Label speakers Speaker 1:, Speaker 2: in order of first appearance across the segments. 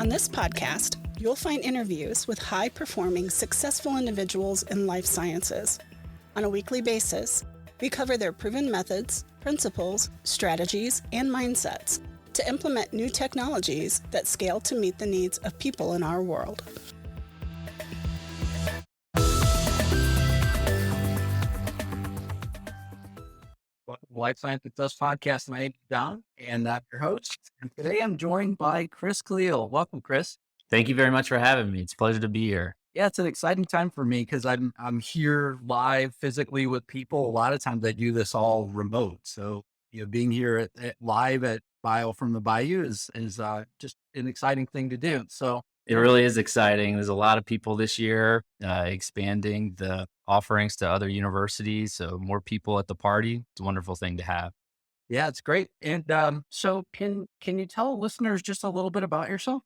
Speaker 1: On this podcast, you'll find interviews with high-performing, successful individuals in life sciences. On a weekly basis, we cover their proven methods, principles, strategies, and mindsets to implement new technologies that scale to meet the needs of people in our world.
Speaker 2: Welcome to Life Science Success Podcast. My name is Don, and I'm your host. And today I'm joined by Chris Khalil. Welcome, Chris.
Speaker 3: Thank you very much for having me. It's a pleasure to be here.
Speaker 2: Yeah, it's an exciting time for me because I'm here live physically with people. A lot of times I do this all remote. So, being here live at Bio from the Bayou is just an exciting thing to do. So
Speaker 3: it really is exciting. There's a lot of people this year expanding the offerings to other universities. So more people at the party. It's a wonderful thing to have.
Speaker 2: Yeah, it's great. And so can you tell listeners just a little bit about yourself?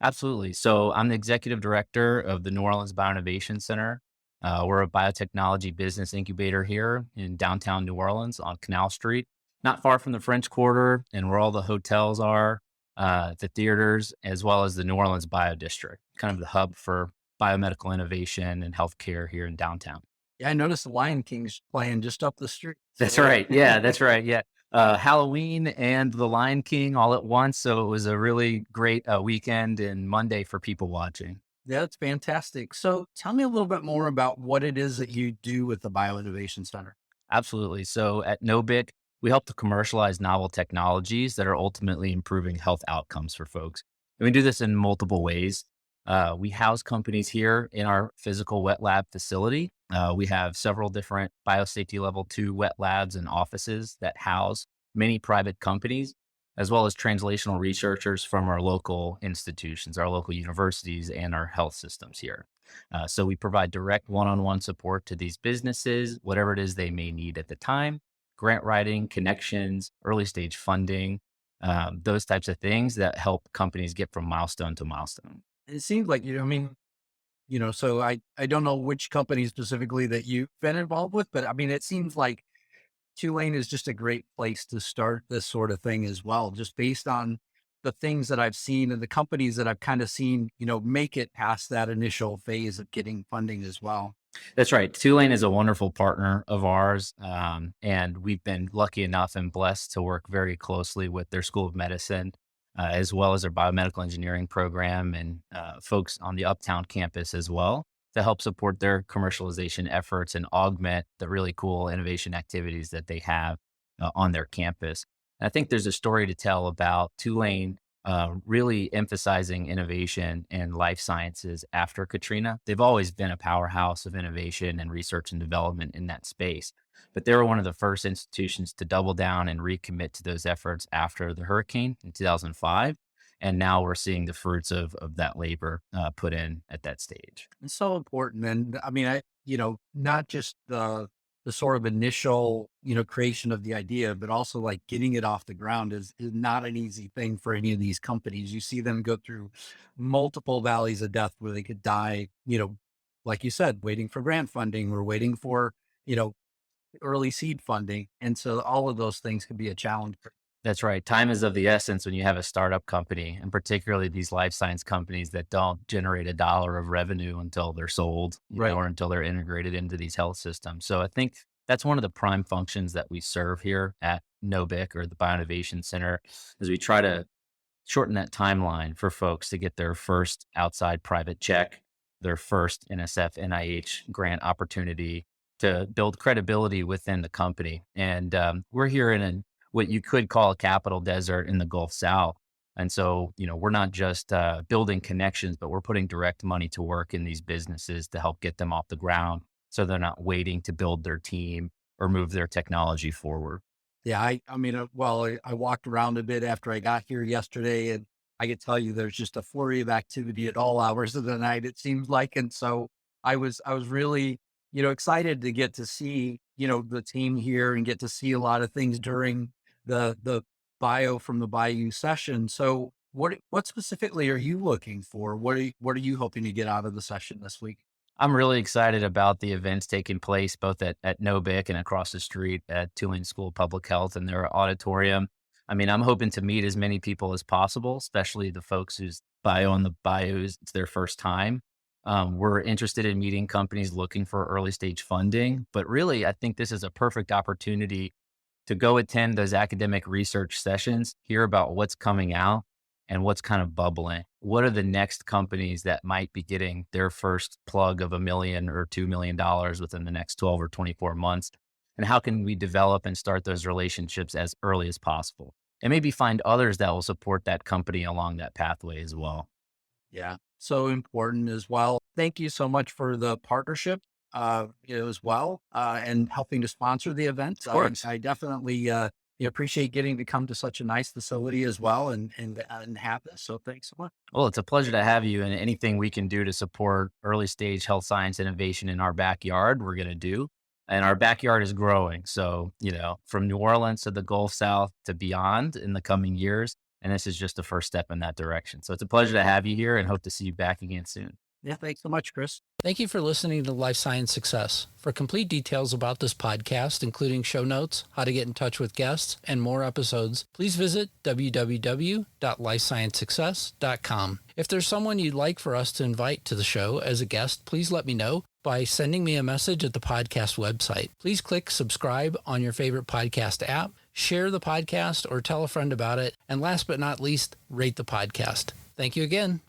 Speaker 3: Absolutely. So I'm the executive director of the New Orleans Bioinnovation Center. We're a biotechnology business incubator here in downtown New Orleans on Canal Street, not far from the French Quarter and where all the hotels are, the theaters, as well as the New Orleans Bio District, kind of the hub for biomedical innovation and healthcare here in downtown.
Speaker 2: Yeah, I noticed the Lion King's playing just up the street.
Speaker 3: That's right. Yeah, that's right. Yeah. Halloween and the Lion King all at once. So it was a really great weekend and Monday for people watching.
Speaker 2: Yeah, that's fantastic. So tell me a little bit more about what it is that you do with the Bioinnovation Center.
Speaker 3: Absolutely. So at NOBIC, we help to commercialize novel technologies that are ultimately improving health outcomes for folks. And we do this in multiple ways. We house companies here in our physical wet lab facility. We have several different biosafety level 2 wet labs and offices that house many private companies, as well as translational researchers from our local institutions, our local universities, and our health systems here. So we provide direct one-on-one support to these businesses, whatever it is they may need at the time, grant writing, connections, early stage funding, those types of things that help companies get from milestone to milestone.
Speaker 2: It seems like, so I don't know which company specifically that you've been involved with, but I mean, it seems like Tulane is just a great place to start this sort of thing as well, just based on the things that I've seen and the companies that I've kind of seen, make it past that initial phase of getting funding as well.
Speaker 3: That's right. Tulane is a wonderful partner of ours. And we've been lucky enough and blessed to work very closely with their School of Medicine, as well as their biomedical engineering program and folks on the Uptown campus as well to help support their commercialization efforts and augment the really cool innovation activities that they have on their campus. And I think there's a story to tell about Tulane really emphasizing innovation and life sciences after Katrina. They've always been a powerhouse of innovation and research and development in that space, but they were one of the first institutions to double down and recommit to those efforts after the hurricane in 2005. And now we're seeing the fruits of that labor put in at that stage.
Speaker 2: It's so important. And I mean, not just the sort of initial, creation of the idea, but also like getting it off the ground is not an easy thing for any of these companies. You see them go through multiple valleys of death where they could die, like you said, waiting for grant funding or waiting for, early seed funding. And so all of those things can be a challenge.
Speaker 3: That's right. Time is of the essence when you have a startup company, and particularly these life science companies that don't generate $1 of revenue until they're sold, or until they're integrated into these health systems. So I think that's one of the prime functions that we serve here at NOBIC or the Bioinnovation Center, is we try to shorten that timeline for folks to get their first outside private check, their first NSF NIH grant opportunity, to build credibility within the company. And we're here in what you could call a capital desert in the Gulf South. And so, we're not just building connections, but we're putting direct money to work in these businesses to help get them off the ground so they're not waiting to build their team or move their technology forward.
Speaker 2: Yeah, I walked around a bit after I got here yesterday, and I could tell you there's just a flurry of activity at all hours of the night, it seems like. And so I was really, excited to get to see, the team here and get to see a lot of things during the Bio from the Bayou session. So what specifically are you looking for? What are you hoping to get out of the session this week?
Speaker 3: I'm really excited about the events taking place both at NOBIC and across the street at Tulane School of Public Health and their auditorium. I mean, I'm hoping to meet as many people as possible, especially the folks whose bio on the bio is it's their first time. We're interested in meeting companies looking for early stage funding, but really, I think this is a perfect opportunity to go attend those academic research sessions, hear about what's coming out and what's kind of bubbling. What are the next companies that might be getting their first plug of $1 million or $2 million within the next 12 or 24 months? And how can we develop and start those relationships as early as possible? And maybe find others that will support that company along that pathway as well.
Speaker 2: Yeah, so important as well. Thank you so much for the partnership as well, and helping to sponsor the event.
Speaker 3: Of course.
Speaker 2: I definitely appreciate getting to come to such a nice facility as well and have this. So thanks so much.
Speaker 3: Well, it's a pleasure to have you, and anything we can do to support early stage health science innovation in our backyard, we're going to do. And our backyard is growing. So, from New Orleans to the Gulf South to beyond in the coming years. And this is just the first step in that direction. So it's a pleasure to have you here and hope to see you back again soon.
Speaker 2: Yeah, thanks so much, Chris.
Speaker 4: Thank you for listening to Life Science Success. For complete details about this podcast, including show notes, how to get in touch with guests, and more episodes, please visit www.lifesciencesuccess.com. If there's someone you'd like for us to invite to the show as a guest, please let me know by sending me a message at the podcast website. Please click subscribe on your favorite podcast app, share the podcast, or tell a friend about it. And last but not least, rate the podcast. Thank you again.